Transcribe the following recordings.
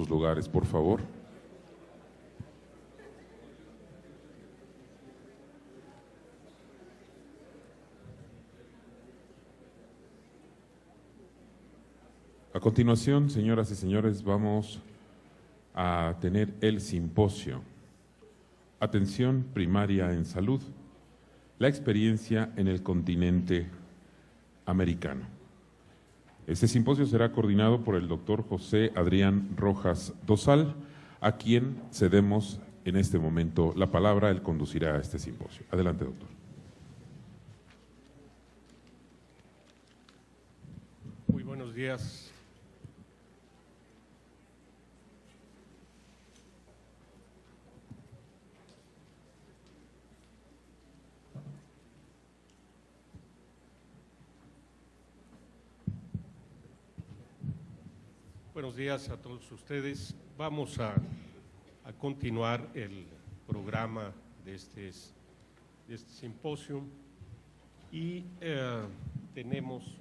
sus lugares, por favor. A continuación, señoras y señores, vamos a tener el simposio Atención Primaria en Salud, la experiencia en el continente americano. Este simposio será coordinado por el doctor José Adrián Rojas Dosal, a quien cedemos en este momento la palabra. Él conducirá este simposio. Adelante, doctor. Muy buenos días. Buenos días a todos ustedes. Vamos a continuar el programa de este simposio y tenemos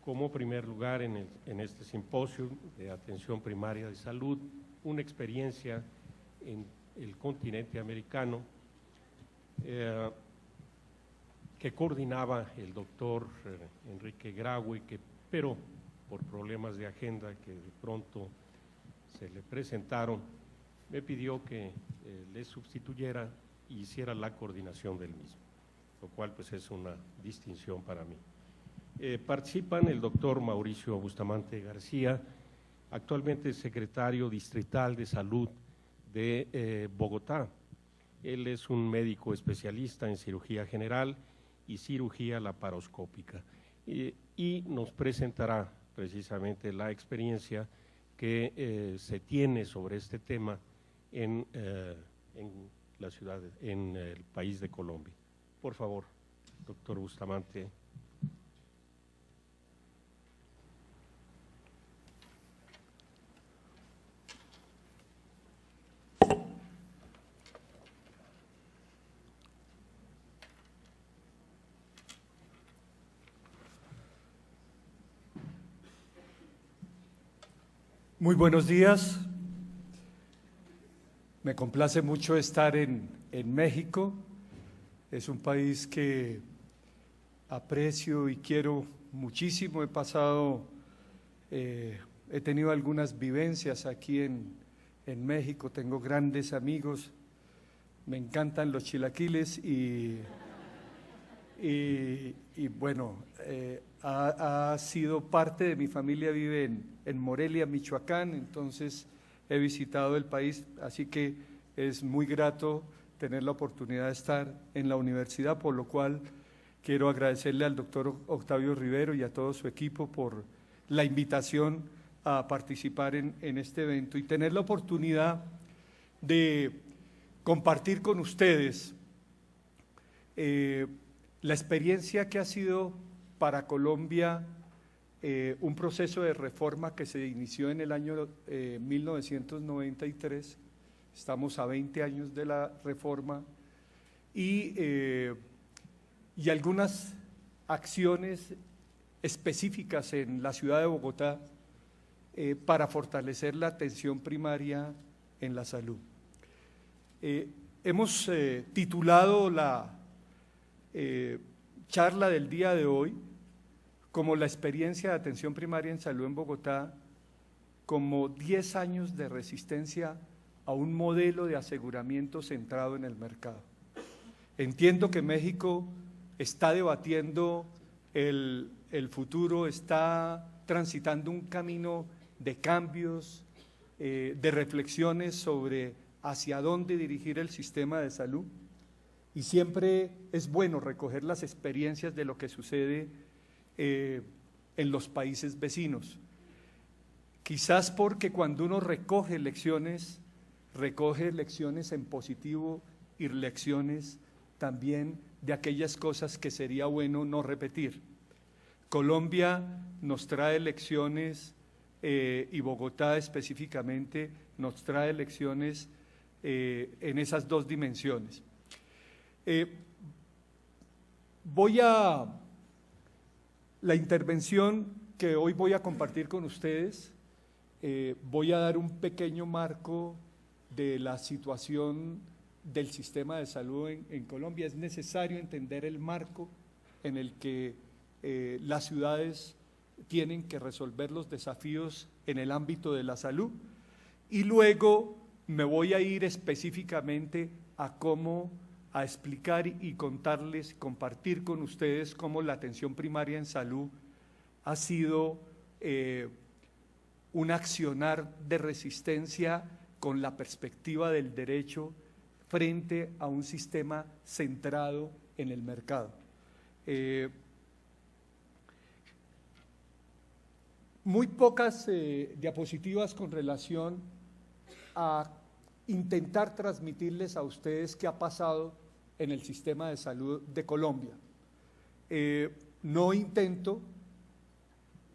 como primer lugar en este simposio de atención primaria de salud una experiencia en el continente americano que coordinaba el doctor Enrique Graue, pero por problemas de agenda que de pronto se le presentaron, me pidió que le sustituyera y hiciera la coordinación del mismo, lo cual pues es una distinción para mí. Participan el doctor Mauricio Bustamante García, actualmente secretario distrital de salud de Bogotá. Él es un médico especialista en cirugía general y cirugía laparoscópica y nos presentará precisamente la experiencia que se tiene sobre este tema en la ciudad, en el país de Colombia. Por favor, doctor Bustamante. Muy buenos días. Me complace mucho estar en México. Es un país que aprecio y quiero muchísimo. He tenido algunas vivencias aquí en México. Tengo grandes amigos. Me encantan los chilaquiles y bueno, ha sido parte de mi familia, vive en Morelia, Michoacán, entonces he visitado el país, así que es muy grato tener la oportunidad de estar en la universidad, por lo cual quiero agradecerle al doctor Octavio Rivero y a todo su equipo por la invitación a participar en este evento y tener la oportunidad de compartir con ustedes la experiencia que ha sido para Colombia un proceso de reforma que se inició en el año 1993, estamos a 20 años de la reforma, y algunas acciones específicas en la ciudad de Bogotá para fortalecer la atención primaria en la salud. Hemos titulado la charla del día de hoy como la experiencia de atención primaria en salud en Bogotá, como 10 años de resistencia a un modelo de aseguramiento centrado en el mercado. Entiendo que México está debatiendo el futuro, está transitando un camino de cambios, de reflexiones sobre hacia dónde dirigir el sistema de salud, y siempre es bueno recoger las experiencias de lo que sucede en los países vecinos. Quizás porque cuando uno recoge lecciones en positivo y lecciones también de aquellas cosas que sería bueno no repetir. Colombia nos trae lecciones y Bogotá específicamente nos trae lecciones en esas dos dimensiones. La intervención que hoy voy a compartir con ustedes. Voy a dar un pequeño marco de la situación del sistema de salud en Colombia. Es necesario entender el marco en el que las ciudades tienen que resolver los desafíos en el ámbito de la salud, y luego me voy a ir específicamente a explicar y contarles, compartir con ustedes cómo la atención primaria en salud ha sido un accionar de resistencia con la perspectiva del derecho frente a un sistema centrado en el mercado. Muy pocas diapositivas con relación a intentar transmitirles a ustedes qué ha pasado en el sistema de salud de Colombia. No intento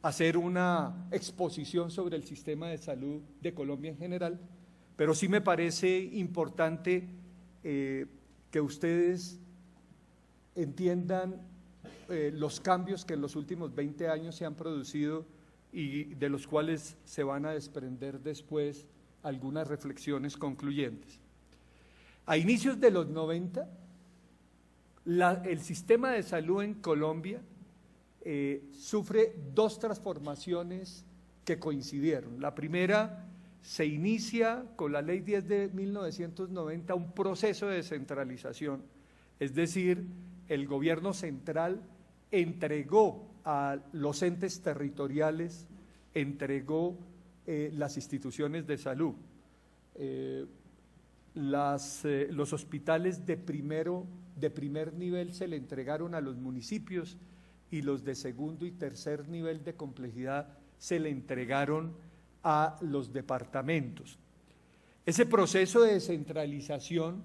hacer una exposición sobre el sistema de salud de Colombia en general, pero sí me parece importante que ustedes entiendan los cambios que en los últimos 20 años se han producido y de los cuales se van a desprender después algunas reflexiones concluyentes. A inicios de los 90, el sistema de salud en Colombia sufre dos transformaciones que coincidieron. La primera, se inicia con la Ley 10 de 1990 un proceso de descentralización, es decir, el gobierno central entregó a los entes territoriales, entregó las instituciones de salud. Los hospitales de primer nivel se le entregaron a los municipios y los de segundo y tercer nivel de complejidad se le entregaron a los departamentos. Ese proceso de descentralización,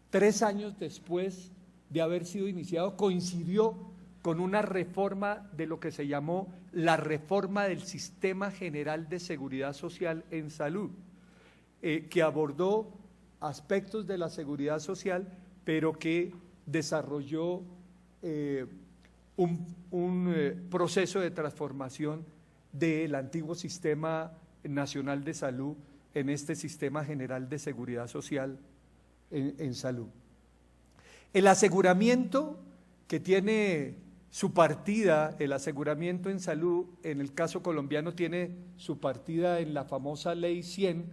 3 años después de haber sido iniciado, coincidió con una reforma de lo que se llamó la reforma del Sistema General de Seguridad Social en Salud, que abordó aspectos de la seguridad social, pero que desarrolló un proceso de transformación del antiguo Sistema Nacional de Salud en este Sistema General de Seguridad Social en salud. El aseguramiento que tiene su partida, el aseguramiento en salud, en el caso colombiano tiene su partida en la famosa Ley 100,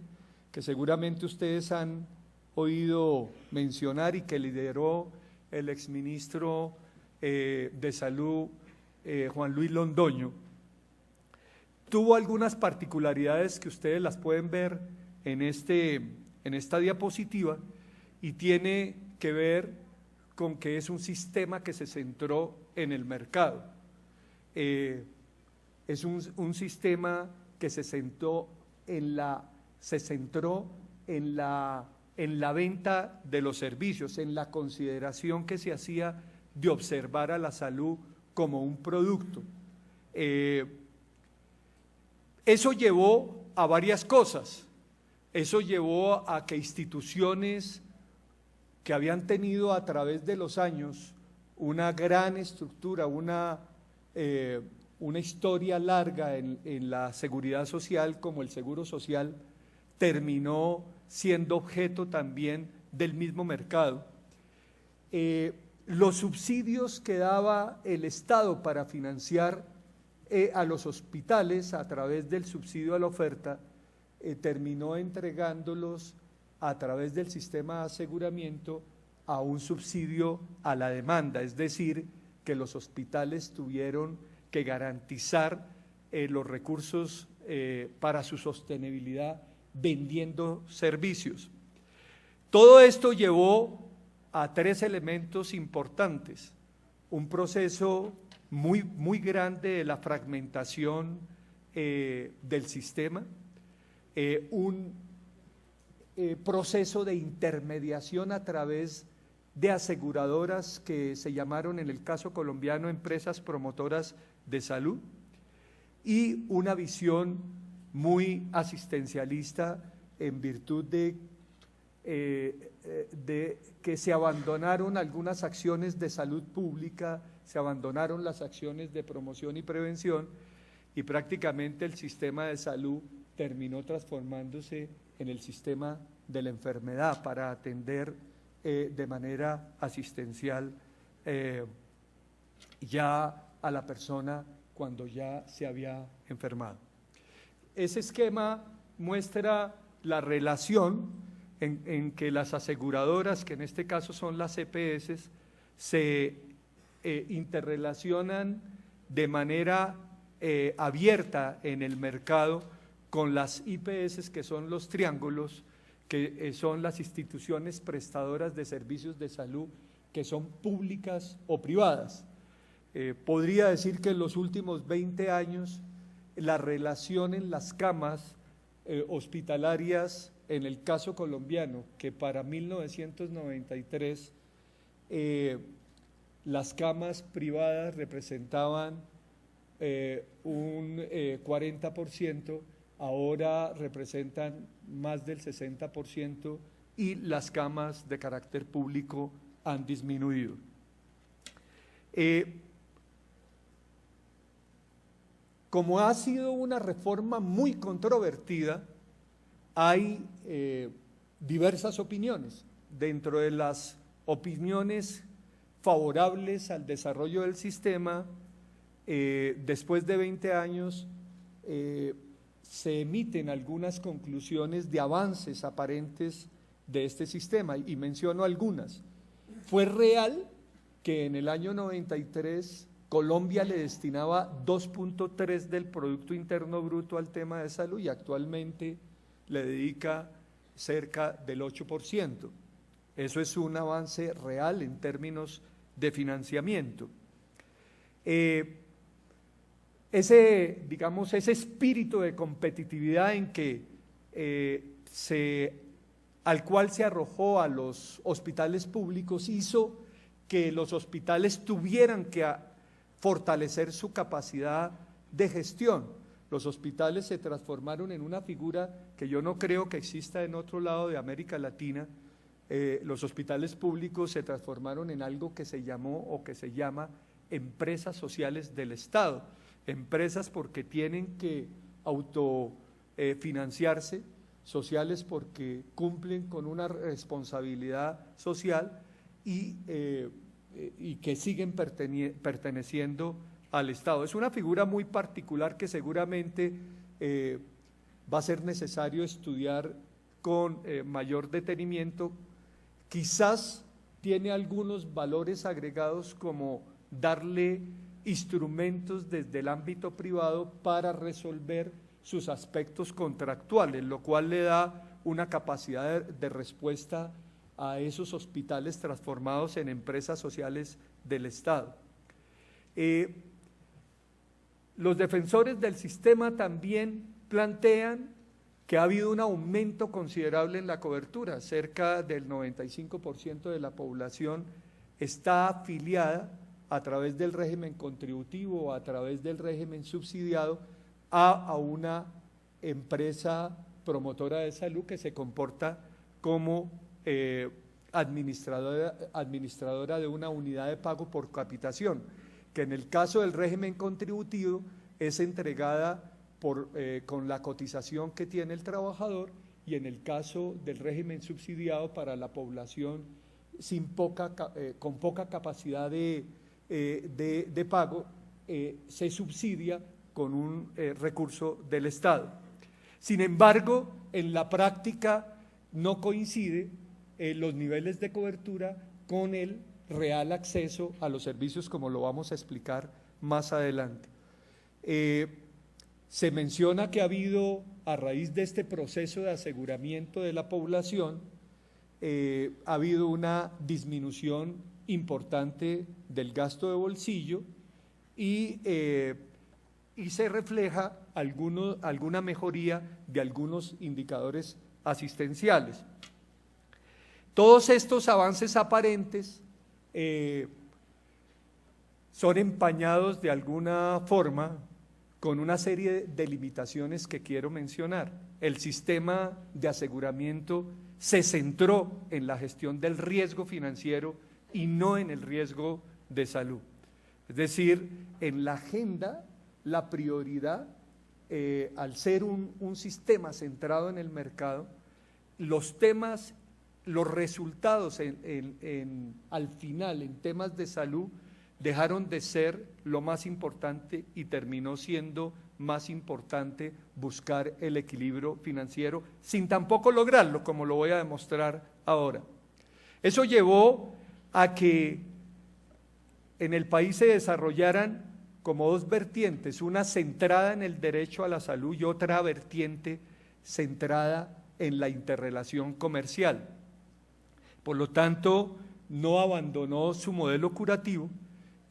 que seguramente ustedes han oído mencionar y que lideró el exministro de Salud, Juan Luis Londoño. Tuvo algunas particularidades que ustedes las pueden ver en esta diapositiva, y tiene que ver con que es un sistema que se centró en el mercado. Es un sistema que se centró en la venta de los servicios, en la consideración que se hacía de observar a la salud como un producto. Eso llevó a varias cosas. Eso llevó a que instituciones que habían tenido a través de los años una gran estructura, una historia larga en la seguridad social, como el Seguro Social, terminó siendo objeto también del mismo mercado. Los subsidios que daba el Estado para financiar a los hospitales a través del subsidio a la oferta, terminó entregándolos a través del sistema de aseguramiento a un subsidio a la demanda, es decir, que los hospitales tuvieron que garantizar los recursos para su sostenibilidad vendiendo servicios. Todo esto llevó a 3 elementos importantes: un proceso muy grande de la fragmentación del sistema, un proceso de intermediación a través de aseguradoras que se llamaron en el caso colombiano empresas promotoras de salud, y una visión muy asistencialista en virtud de que se abandonaron algunas acciones de salud pública, se abandonaron las acciones de promoción y prevención, y prácticamente el sistema de salud terminó transformándose en el sistema de la enfermedad para atender de manera asistencial ya a la persona cuando ya se había enfermado. Ese esquema muestra la relación en que las aseguradoras, que en este caso son las EPS, se interrelacionan de manera abierta en el mercado con las IPS, que son los triángulos, que son las instituciones prestadoras de servicios de salud, que son públicas o privadas. Podría decir que en los últimos 20 años la relación en las camas hospitalarias, en el caso colombiano, que para 1993 las camas privadas representaban un 40%, ahora representan más del 60% y las camas de carácter público han disminuido. Como ha sido una reforma muy controvertida, hay diversas opiniones. Dentro de las opiniones favorables al desarrollo del sistema, después de 20 años, se emiten algunas conclusiones de avances aparentes de este sistema, y menciono algunas. Fue real que en el año 93 Colombia le destinaba 2.3 del Producto Interno Bruto al tema de salud y actualmente le dedica cerca del 8%. Eso es un avance real en términos de financiamiento. Ese espíritu de competitividad en que al cual se arrojó a los hospitales públicos hizo que los hospitales tuvieran que fortalecer su capacidad de gestión. Los hospitales se transformaron en una figura que yo no creo que exista en otro lado de América Latina. Los hospitales públicos se transformaron en algo que se llamó o que se llama empresas sociales del Estado. Empresas porque tienen que autofinanciarse, sociales porque cumplen con una responsabilidad social y que siguen perteneciendo al Estado. Es una figura muy particular que seguramente va a ser necesario estudiar con mayor detenimiento. Quizás tiene algunos valores agregados como darle instrumentos desde el ámbito privado para resolver sus aspectos contractuales, lo cual le da una capacidad de respuesta a esos hospitales transformados en empresas sociales del Estado. Los defensores del sistema también plantean que ha habido un aumento considerable en la cobertura, cerca del 95% de la población está afiliada a través del régimen contributivo o a través del régimen subsidiado a una empresa promotora de salud que se comporta como administradora de una unidad de pago por capitación, que en el caso del régimen contributivo es entregada con la cotización que tiene el trabajador, y en el caso del régimen subsidiado para la población con poca capacidad de pago, se subsidia con un recurso del Estado. Sin embargo, en la práctica no coincide los niveles de cobertura con el real acceso a los servicios, como lo vamos a explicar más adelante. Se menciona que ha habido, a raíz de este proceso de aseguramiento de la población, ha habido una disminución importante del gasto de bolsillo y se refleja alguna mejoría de algunos indicadores asistenciales. Todos estos avances aparentes son empañados de alguna forma con una serie de limitaciones que quiero mencionar. El sistema de aseguramiento se centró en la gestión del riesgo financiero y no en el riesgo de salud. Es decir, en la agenda la prioridad, al ser un sistema centrado en el mercado, los temas, los resultados al final en temas de salud dejaron de ser lo más importante y terminó siendo más importante buscar el equilibrio financiero sin tampoco lograrlo, como lo voy a demostrar ahora. Eso llevó a que en el país se desarrollaran como dos vertientes, una centrada en el derecho a la salud y otra vertiente centrada en la interrelación comercial. Por lo tanto, no abandonó su modelo curativo,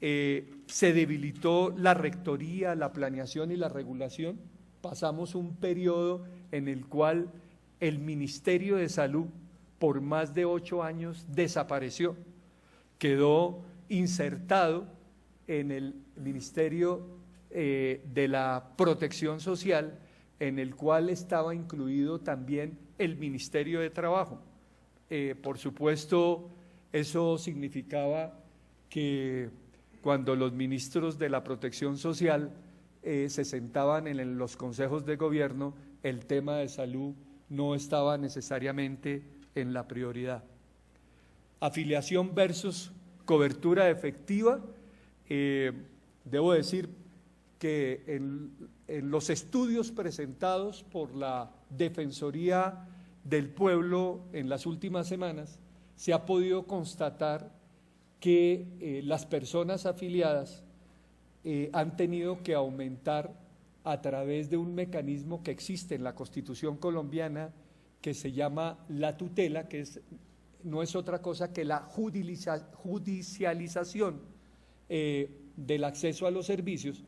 se debilitó la rectoría, la planeación y la regulación. Pasamos un periodo en el cual el Ministerio de Salud por más de 8 años desapareció, quedó insertado en el Ministerio de la Protección Social, en el cual estaba incluido también el Ministerio de Trabajo. Por supuesto, eso significaba que cuando los ministros de la Protección Social se sentaban en los consejos de gobierno, el tema de salud no estaba necesariamente en la prioridad. Afiliación versus cobertura efectiva. Debo decir que en los estudios presentados por la Defensoría del Pueblo en las últimas semanas, se ha podido constatar que las personas afiliadas han tenido que aumentar a través de un mecanismo que existe en la Constitución colombiana que se llama la tutela, que no es otra cosa que la judicialización del acceso a los servicios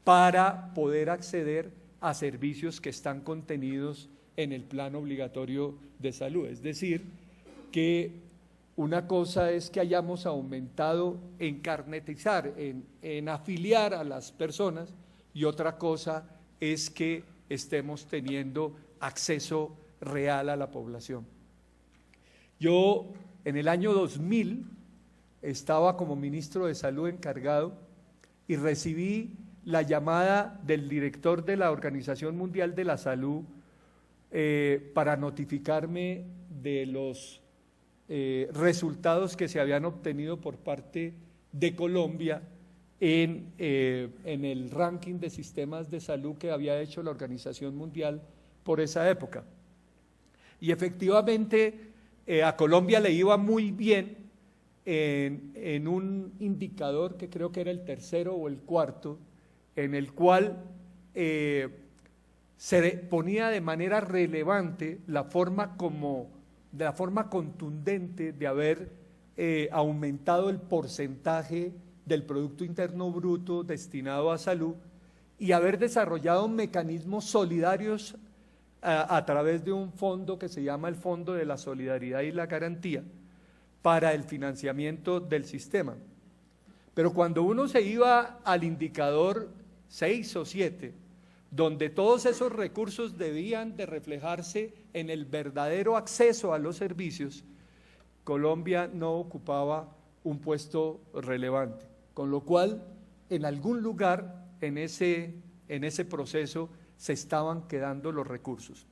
para poder acceder a servicios que están contenidos en el plan obligatorio de salud. Es decir, que una cosa es que hayamos aumentado en carnetizar, en afiliar a las personas, y otra cosa es que estemos teniendo acceso real a la población. Yo en el año 2000 estaba como ministro de Salud encargado y recibí la llamada del director de la Organización Mundial de la Salud para notificarme de los resultados que se habían obtenido por parte de Colombia en el ranking de sistemas de salud que había hecho la Organización Mundial por esa época. Y efectivamente a Colombia le iba muy bien en un indicador que creo que era el tercero o el cuarto, en el cual se ponía de manera relevante la forma contundente de haber aumentado el porcentaje del Producto Interno Bruto destinado a salud y haber desarrollado mecanismos solidarios a través de un fondo que se llama el Fondo de la Solidaridad y la Garantía para el financiamiento del sistema. Pero cuando uno se iba al indicador 6 o 7, donde todos esos recursos debían de reflejarse en el verdadero acceso a los servicios, Colombia no ocupaba un puesto relevante, con lo cual en algún lugar en ese proceso se estaban quedando los recursos.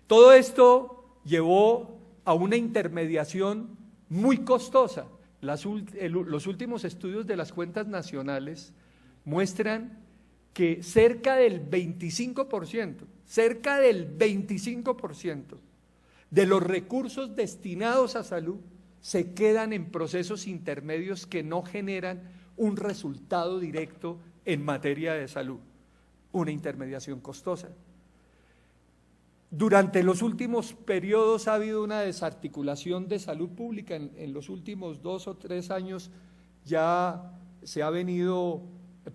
Todo esto llevó a una intermediación muy costosa. Los últimos estudios de las cuentas nacionales muestran que cerca del 25% de los recursos destinados a salud se quedan en procesos intermedios que no generan un resultado directo en materia de salud, una intermediación costosa. Durante los últimos periodos ha habido una desarticulación de salud pública. En los últimos 2 o 3 años ya se ha venido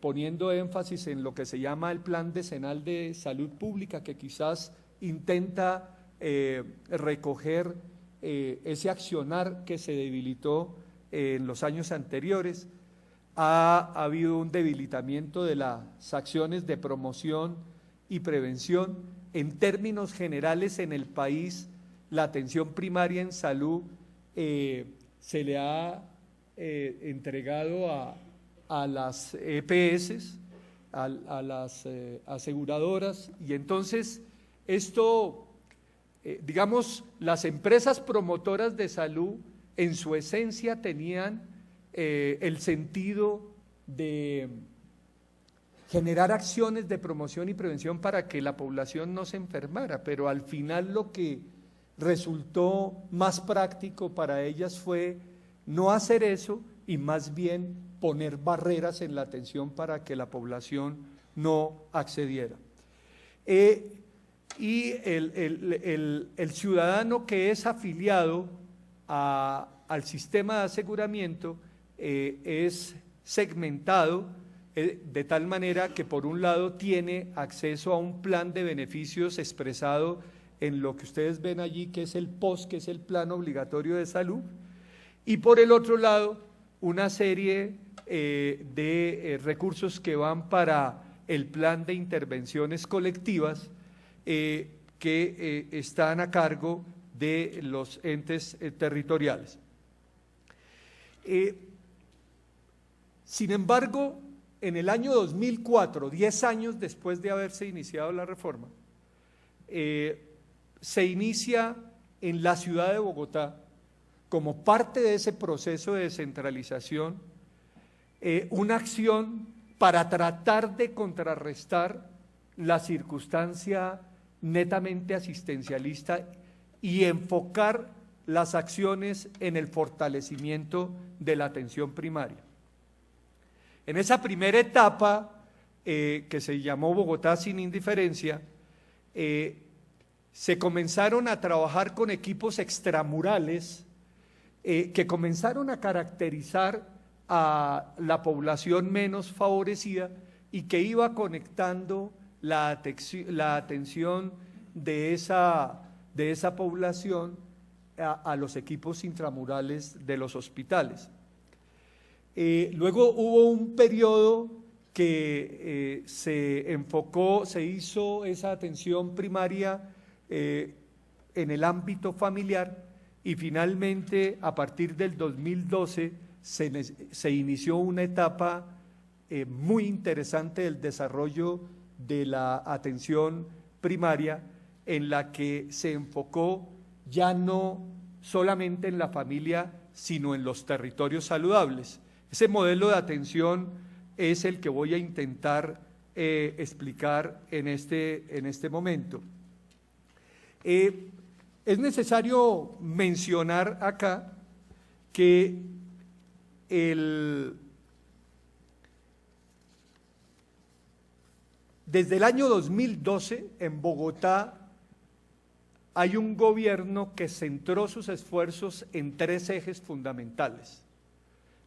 poniendo énfasis en lo que se llama el Plan Decenal de Salud Pública, que quizás intenta recoger ese accionar que se debilitó en los años anteriores. Ha habido un debilitamiento de las acciones de promoción y prevención. En términos generales, en el país, la atención primaria en salud se le ha entregado a las EPS a las aseguradoras, y entonces esto, digamos, las empresas promotoras de salud en su esencia tenían el sentido de generar acciones de promoción y prevención para que la población no se enfermara, pero al final lo que resultó más práctico para ellas fue no hacer eso y más bien poner barreras en la atención para que la población no accediera. Y el ciudadano que es afiliado al sistema de aseguramiento es segmentado de tal manera que por un lado tiene acceso a un plan de beneficios expresado en lo que ustedes ven allí, que es el POS, que es el Plan Obligatorio de Salud, y por el otro lado una serie de recursos que van para el Plan de Intervenciones Colectivas que están a cargo de los entes territoriales. Sin embargo, en el año 2004, 10 años después de haberse iniciado la reforma, se inicia en la ciudad de Bogotá, como parte de ese proceso de descentralización, una acción para tratar de contrarrestar la circunstancia netamente asistencialista y enfocar las acciones en el fortalecimiento de la atención primaria. En esa primera etapa, que se llamó Bogotá sin indiferencia, se comenzaron a trabajar con equipos extramurales que comenzaron a caracterizar a la población menos favorecida y que iba conectando la atención de esa población a los equipos intramurales de los hospitales. Luego hubo un periodo que se enfocó, se hizo esa atención primaria en el ámbito familiar, y finalmente a partir del 2012 se inició una etapa muy interesante del desarrollo de la atención primaria, en la que se enfocó ya no solamente en la familia, sino en los territorios saludables. Ese modelo de atención es el que voy a intentar explicar en este momento. Es necesario mencionar acá que desde el año 2012 en Bogotá hay un gobierno que centró sus esfuerzos en 3 ejes fundamentales.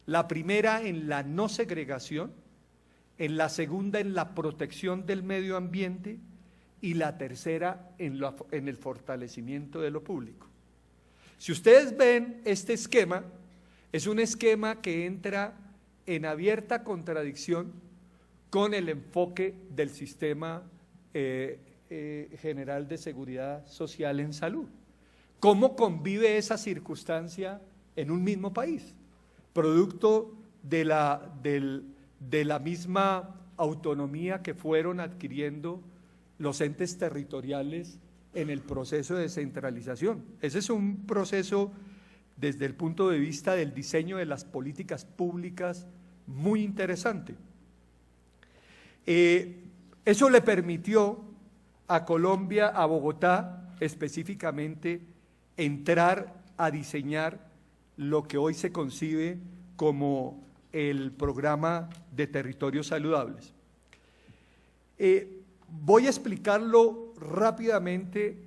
La primera en la no segregación, en la segunda en la protección del medio ambiente y la tercera en el fortalecimiento de lo público. Si ustedes ven este esquema, es un esquema que entra en abierta contradicción con el enfoque del sistema general de seguridad social en salud. ¿Cómo convive esa circunstancia en un mismo país? Producto de la misma autonomía que fueron adquiriendo los entes territoriales en el proceso de descentralización. Ese es un proceso desde el punto de vista del diseño de las políticas públicas muy interesante. Eso le permitió a Colombia, a Bogotá específicamente, entrar a diseñar lo que hoy se concibe como el programa de territorios saludables. Voy a explicarlo rápidamente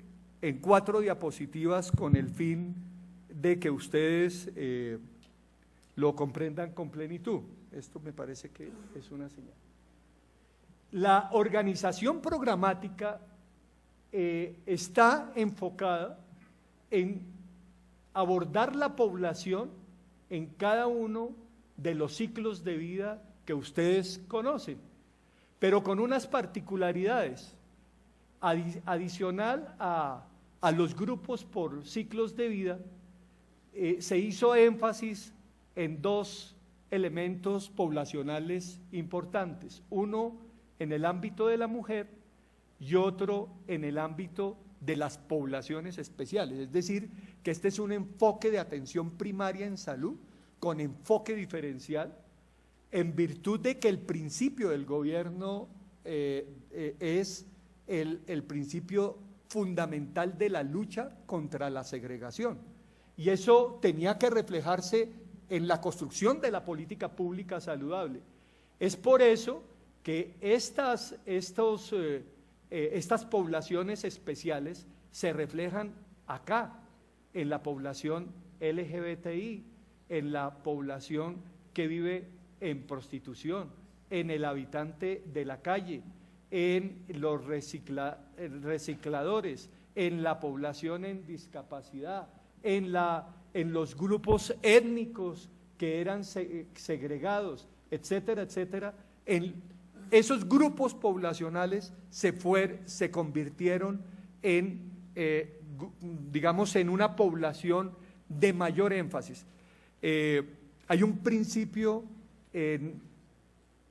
en 4 diapositivas con el fin de que ustedes lo comprendan con plenitud. Esto me parece que es una señal. La organización programática está enfocada en abordar la población en cada uno de los ciclos de vida que ustedes conocen, pero con unas particularidades. Adicional a los grupos por ciclos de vida, se hizo énfasis en 2 elementos poblacionales importantes. Uno, en el ámbito de la mujer y otro en el ámbito de las poblaciones especiales. Es decir, que este es un enfoque de atención primaria en salud con enfoque diferencial, en virtud de que el principio del gobierno es el principio fundamental de la lucha contra la segregación. Y eso tenía que reflejarse en la construcción de la política pública saludable. Es por eso que estas poblaciones especiales se reflejan acá, en la población LGBTI, en la población que vive en prostitución, en el habitante de la calle, en los recicladores, en la población en discapacidad, en los grupos étnicos que eran segregados, etcétera, etcétera. En esos grupos poblacionales se convirtieron en, digamos, en una población de mayor énfasis. Hay un principio en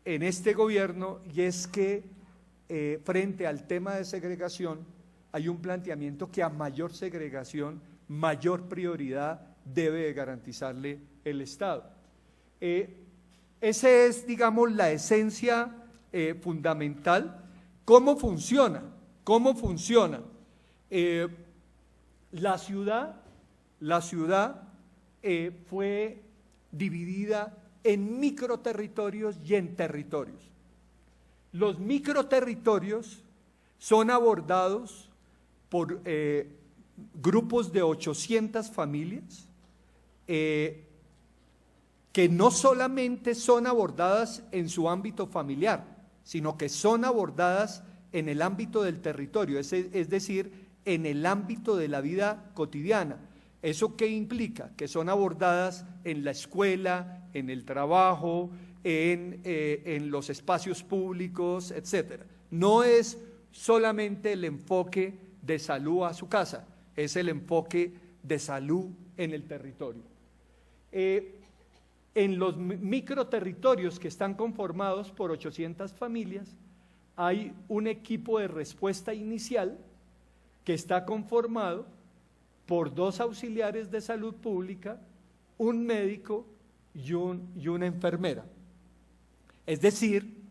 este gobierno, y es que frente al tema de segregación hay un planteamiento que a mayor segregación, mayor prioridad debe garantizarle el Estado. Esa es, digamos, la esencia fundamental. ¿Cómo funciona? ¿Cómo funciona? La ciudad fue dividida en microterritorios y en territorios. Los microterritorios son abordados por grupos de 800 familias que no solamente son abordadas en su ámbito familiar, sino que son abordadas en el ámbito del territorio, es decir, en el ámbito de la vida cotidiana. ¿Eso qué implica? Que son abordadas en la escuela, en el trabajo, en los espacios públicos, etcétera. No es solamente el enfoque de salud a su casa, es el enfoque de salud en el territorio. En los microterritorios que están conformados por 800 familias, hay un equipo de respuesta inicial que está conformado por 2 auxiliares de salud pública, un médico y una enfermera. Es decir,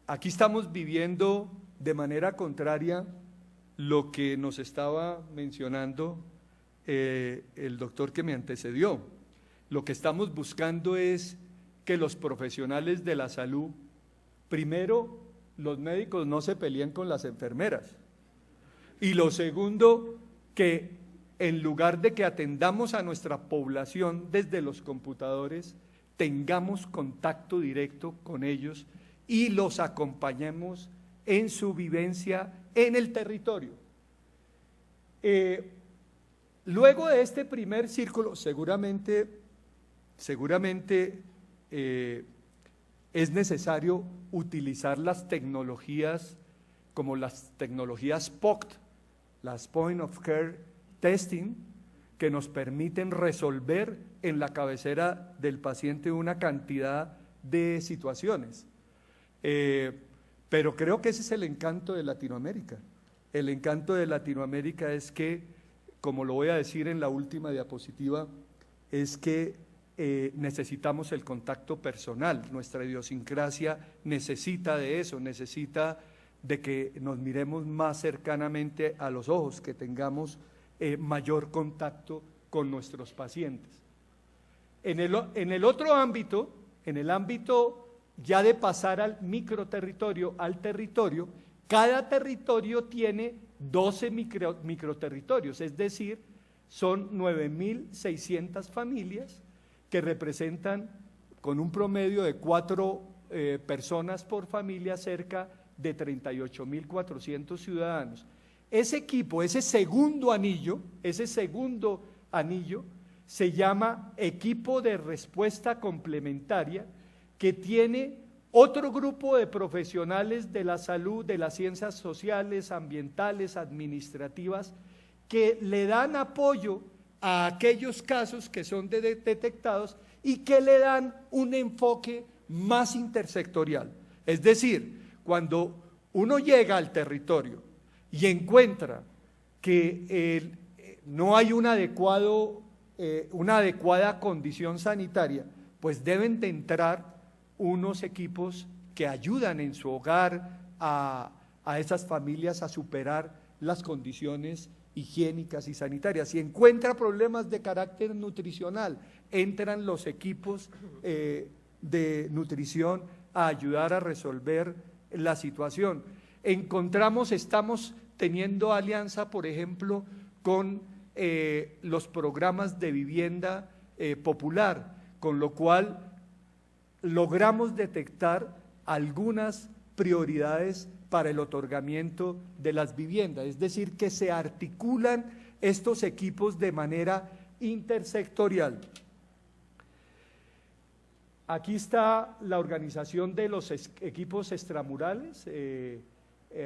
aquí estamos viviendo de manera contraria lo que nos estaba mencionando el doctor que me antecedió. Lo que estamos buscando es que los profesionales de la salud, primero, los médicos no se peleen con las enfermeras. Y lo segundo, que en lugar de que atendamos a nuestra población desde los computadores, tengamos contacto directo con ellos y los acompañemos en su vivencia en el territorio. Luego de este primer círculo, seguramente es necesario utilizar las tecnologías como las tecnologías POCT, las Point of Care Testing, que nos permiten resolver en la cabecera del paciente una cantidad de situaciones. Pero creo que ese es el encanto de Latinoamérica. El encanto de Latinoamérica es que, como lo voy a decir en la última diapositiva, es que necesitamos el contacto personal. Nuestra idiosincrasia necesita de eso, necesita de que nos miremos más cercanamente a los ojos, que tengamos mayor contacto con nuestros pacientes. En el otro ámbito, en el ámbito ya de pasar al microterritorio, al territorio, cada territorio tiene 12 microterritorios, es decir, son 9.600 familias que representan, con un promedio de 4 personas por familia, cerca de 38.400 ciudadanos. Ese equipo, ese segundo anillo, se llama equipo de respuesta complementaria, que tiene otro grupo de profesionales de la salud, de las ciencias sociales, ambientales, administrativas, que le dan apoyo a aquellos casos que son detectados y que le dan un enfoque más intersectorial. Es decir, cuando uno llega al territorio y encuentra que no hay una adecuada condición sanitaria, pues deben de entrar unos equipos que ayudan en su hogar a esas familias a superar las condiciones higiénicas y sanitarias. Si encuentra problemas de carácter nutricional, entran los equipos de nutrición a ayudar a resolver la situación. Estamos teniendo alianza, por ejemplo, con los programas de vivienda popular, con lo cual logramos detectar algunas prioridades para el otorgamiento de las viviendas, es decir, que se articulan estos equipos de manera intersectorial. Aquí está la organización de los equipos extramurales,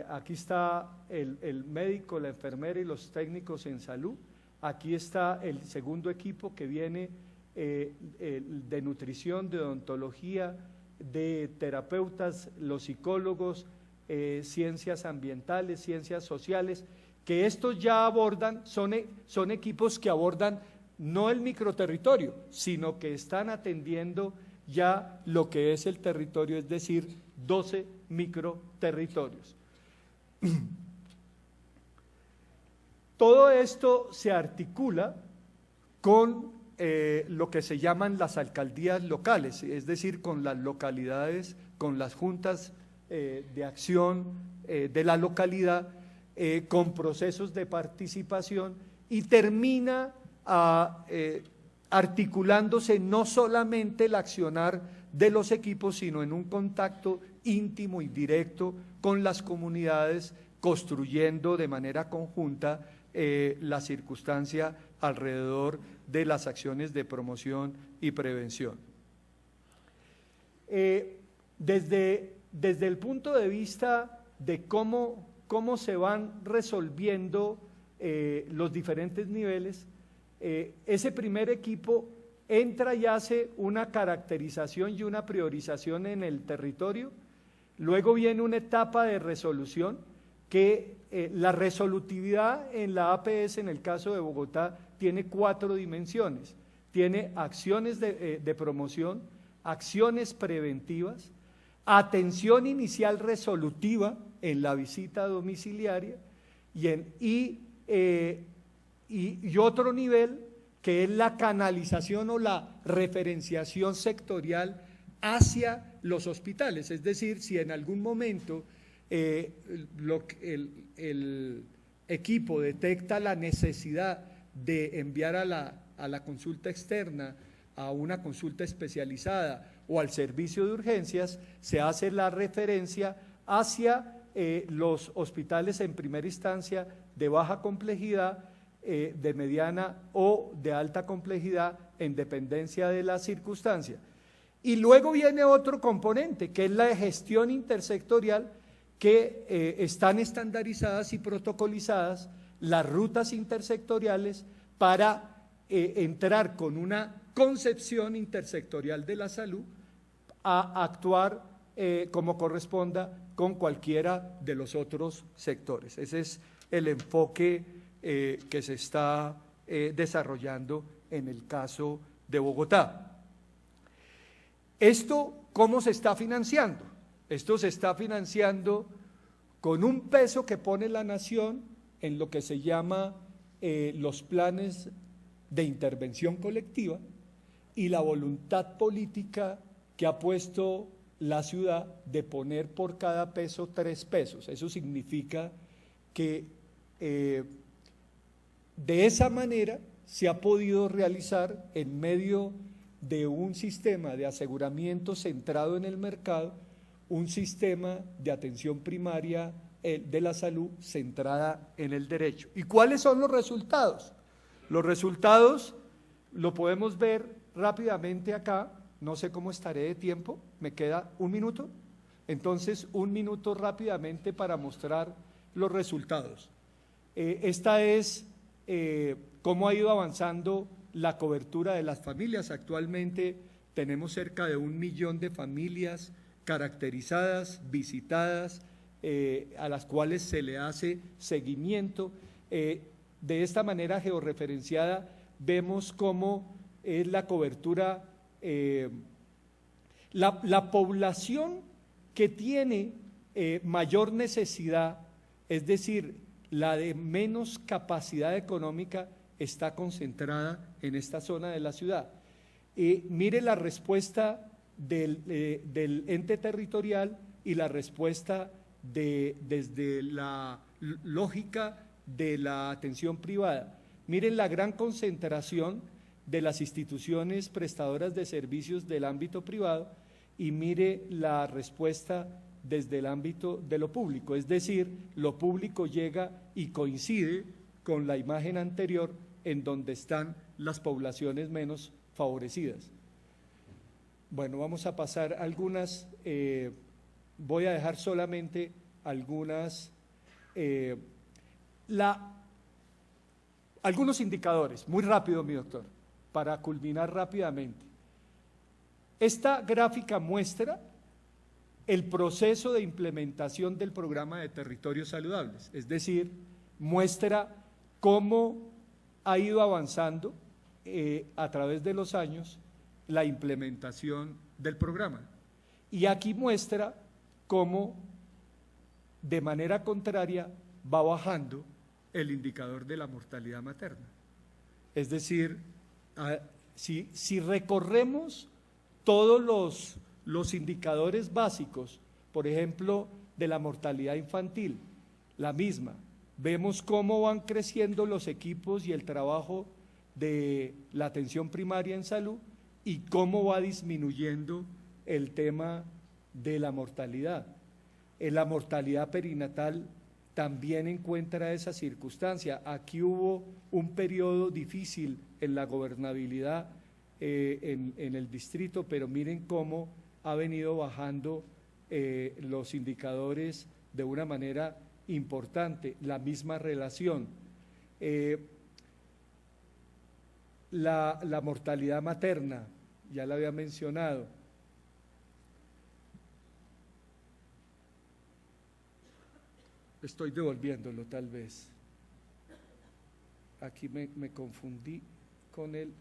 aquí está el médico, la enfermera y los técnicos en salud, aquí está el segundo equipo que viene de nutrición, de odontología, de terapeutas, los psicólogos, ciencias ambientales, ciencias sociales, que estos ya abordan, son equipos que abordan no el microterritorio, sino que están atendiendo ya lo que es el territorio, es decir, 12 microterritorios. Todo esto se articula con lo que se llaman las alcaldías locales, es decir, con las localidades, con las juntas de acción de la localidad, con procesos de participación, y termina articulándose no solamente el accionar de los equipos, sino en un contacto íntimo y directo con las comunidades, construyendo de manera conjunta la circunstancia alrededor de las acciones de promoción y prevención. Desde el punto de vista de cómo se van resolviendo los diferentes niveles, ese primer equipo entra y hace una caracterización y una priorización en el territorio, luego viene una etapa de resolución que la resolutividad en la APS, en el caso de Bogotá, tiene 4 dimensiones. Tiene acciones de promoción, acciones preventivas, atención inicial resolutiva en la visita domiciliaria y otro nivel que es la canalización o la referenciación sectorial hacia los hospitales. Es decir, si en algún momento el equipo detecta la necesidad de enviar a la consulta externa, a una consulta especializada o al servicio de urgencias, se hace la referencia hacia los hospitales en primera instancia de baja complejidad, de mediana o de alta complejidad en dependencia de la circunstancia. Y luego viene otro componente, que es la de gestión intersectorial, que están estandarizadas y protocolizadas las rutas intersectoriales para entrar con una concepción intersectorial de la salud a actuar como corresponda con cualquiera de los otros sectores. Ese es el enfoque que se está desarrollando en el caso de Bogotá. ¿Esto cómo se está financiando? Esto se está financiando con un peso que pone la nación en lo que se llama los planes de intervención colectiva y la voluntad política que ha puesto la ciudad de poner por cada peso 3 pesos. Eso significa que de esa manera se ha podido realizar en medio de un sistema de aseguramiento centrado en el mercado, un sistema de atención primaria de la salud centrada en el derecho. ¿Y cuáles son los resultados? Los resultados lo podemos ver rápidamente acá. No sé cómo estaré de tiempo, me queda 1 minuto. Entonces, 1 minuto rápidamente para mostrar los resultados. Esta es cómo ha ido avanzando la cobertura de las familias. Actualmente tenemos cerca de 1 millón de familias caracterizadas, visitadas, a las cuales se le hace seguimiento. De esta manera georreferenciada vemos cómo es la cobertura, la población que tiene mayor necesidad, es decir, la de menos capacidad económica, está concentrada en esta zona de la ciudad. Mire la respuesta del ente territorial y la respuesta desde la lógica de la atención privada. Miren la gran concentración de las instituciones prestadoras de servicios del ámbito privado y mire la respuesta desde el ámbito de lo público, es decir, lo público llega y coincide con la imagen anterior en donde están las poblaciones menos favorecidas. Bueno, vamos a pasar algunas, voy a dejar solamente algunas, algunos indicadores, muy rápido mi doctor, para culminar rápidamente. Esta gráfica muestra el proceso de implementación del programa de territorios saludables, es decir, muestra cómo ha ido avanzando a través de los años la implementación del programa. Y aquí muestra cómo de manera contraria va bajando el indicador de la mortalidad materna. Es decir, si recorremos todos los indicadores básicos, por ejemplo, de la mortalidad infantil, la misma, vemos cómo van creciendo los equipos y el trabajo de la atención primaria en salud y cómo va disminuyendo el tema de la mortalidad. En la mortalidad perinatal también encuentra esa circunstancia. Aquí hubo un periodo difícil en la gobernabilidad en el distrito, pero miren cómo ha venido bajando los indicadores de una manera importante, la misma relación. La mortalidad materna, ya la había mencionado. Estoy devolviéndolo tal vez. Aquí me confundí con él.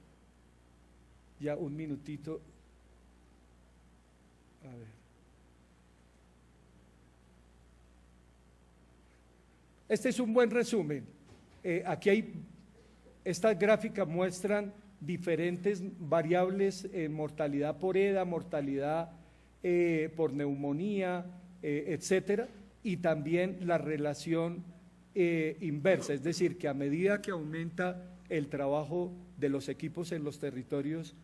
Ya un minutito. A ver. Este es un buen resumen. Estas gráficas muestran diferentes variables en mortalidad por EDA, mortalidad por neumonía, etcétera, y también la relación inversa, es decir, que a medida que aumenta el trabajo de los equipos en los territorios,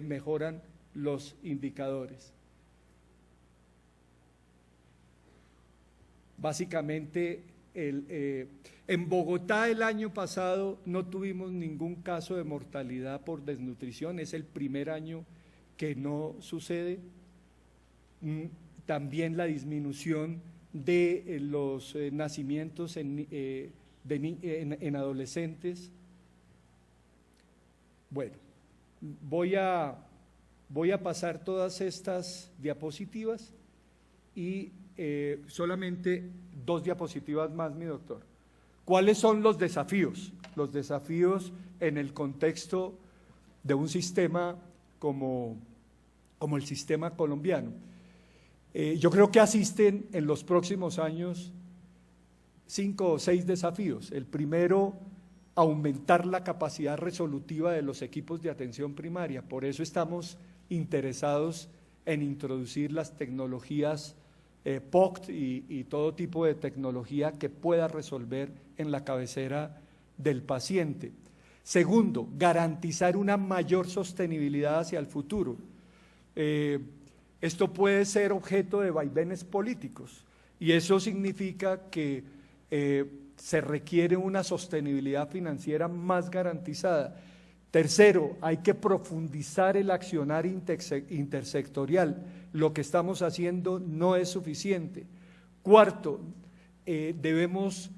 mejoran los indicadores. Básicamente, en Bogotá el año pasado no tuvimos ningún caso de mortalidad por desnutrición, es el primer año que no sucede. También la disminución de los nacimientos en adolescentes. Bueno, voy a pasar todas estas diapositivas y solamente 2 diapositivas más, mi doctor. ¿Cuáles son los desafíos? Los desafíos en el contexto de un sistema como el sistema colombiano. Yo creo que asisten en los próximos años 5 o 6 desafíos. El primero, aumentar la capacidad resolutiva de los equipos de atención primaria. Por eso estamos interesados en introducir las tecnologías POCT y todo tipo de tecnología que pueda resolver en la cabecera del paciente. Segundo, garantizar una mayor sostenibilidad hacia el futuro. Esto puede ser objeto de vaivenes políticos y eso significa que se requiere una sostenibilidad financiera más garantizada. Tercero, hay que profundizar el accionar intersectorial. Lo que estamos haciendo no es suficiente. Cuarto, debemos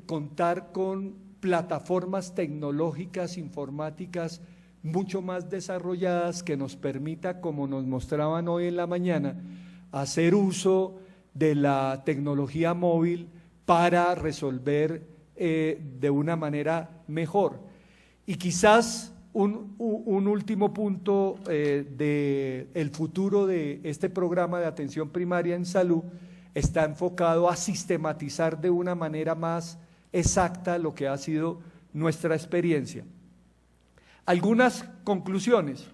contar con plataformas tecnológicas, informáticas mucho más desarrolladas que nos permita, como nos mostraban hoy en la mañana, hacer uso de la tecnología móvil para resolver de una manera mejor. Y quizás un último punto del futuro de este programa de atención primaria en salud está enfocado a sistematizar de una manera más exacta lo que ha sido nuestra experiencia. Algunas conclusiones.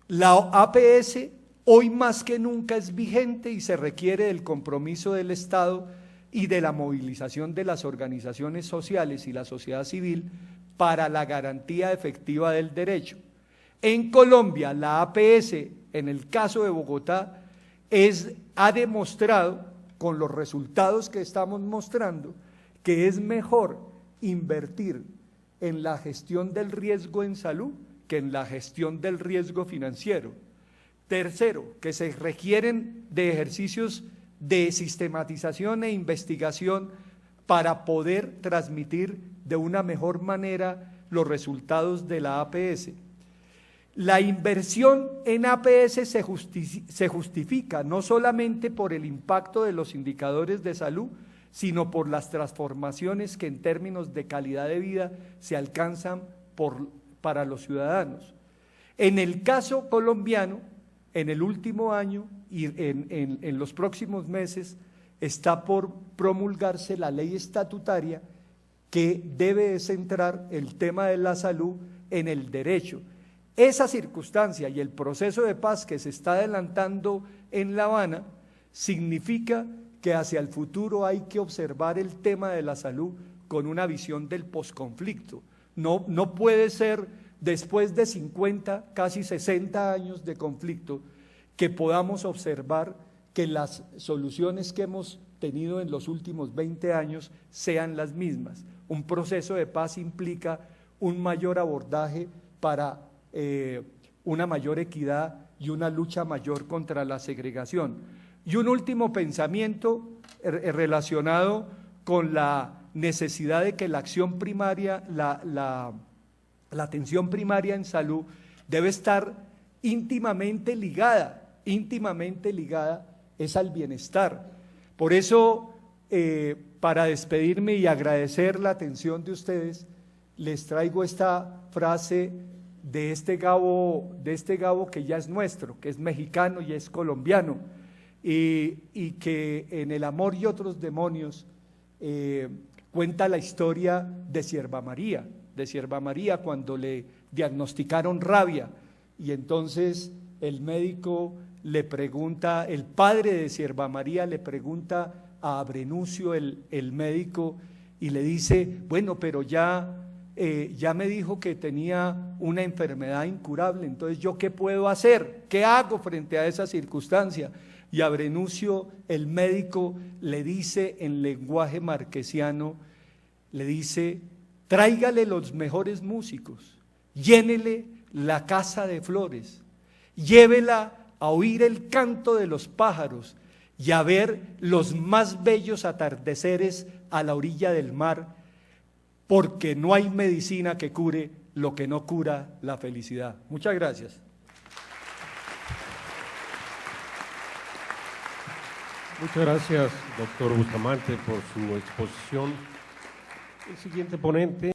La APS hoy más que nunca es vigente y se requiere del compromiso del Estado y de la movilización de las organizaciones sociales y la sociedad civil para la garantía efectiva del derecho. En Colombia, la APS, en el caso de Bogotá, ha demostrado, con los resultados que estamos mostrando, que es mejor invertir en la gestión del riesgo en salud que en la gestión del riesgo financiero. Tercero, que se requieren de ejercicios de sistematización e investigación para poder transmitir de una mejor manera los resultados de la APS. La inversión en APS se justifica no solamente por el impacto de los indicadores de salud, sino por las transformaciones que en términos de calidad de vida se alcanzan para los ciudadanos. En el caso colombiano, en el último año y en los próximos meses está por promulgarse la ley estatutaria que debe centrar el tema de la salud en el derecho. Esa circunstancia y el proceso de paz que se está adelantando en La Habana significa que hacia el futuro hay que observar el tema de la salud con una visión del posconflicto. No puede ser después de 50, casi 60 años de conflicto, que podamos observar que las soluciones que hemos tenido en los últimos 20 años sean las mismas. Un proceso de paz implica un mayor abordaje para una mayor equidad y una lucha mayor contra la segregación. Y un último pensamiento relacionado con la necesidad de que la acción primaria, la atención primaria en salud debe estar íntimamente ligada es al bienestar. Por eso, para despedirme y agradecer la atención de ustedes, les traigo esta frase de este Gabo que ya es nuestro, que es mexicano y es colombiano, y que en El amor y otros demonios cuenta la historia de Sierva María cuando le diagnosticaron rabia, y entonces el médico le pregunta, el padre de Sierva María le pregunta a Abrenucio, el médico, y le dice, bueno, pero ya me dijo que tenía una enfermedad incurable, entonces ¿yo qué puedo hacer? ¿Qué hago frente a esa circunstancia? Y Abrenucio, el médico, le dice en lenguaje marquesiano, le dice, tráigale los mejores músicos, llénele la casa de flores, llévela a oír el canto de los pájaros y a ver los más bellos atardeceres a la orilla del mar, porque no hay medicina que cure lo que no cura la felicidad. Muchas gracias. Muchas gracias, doctor Bustamante, por su exposición. El siguiente ponente.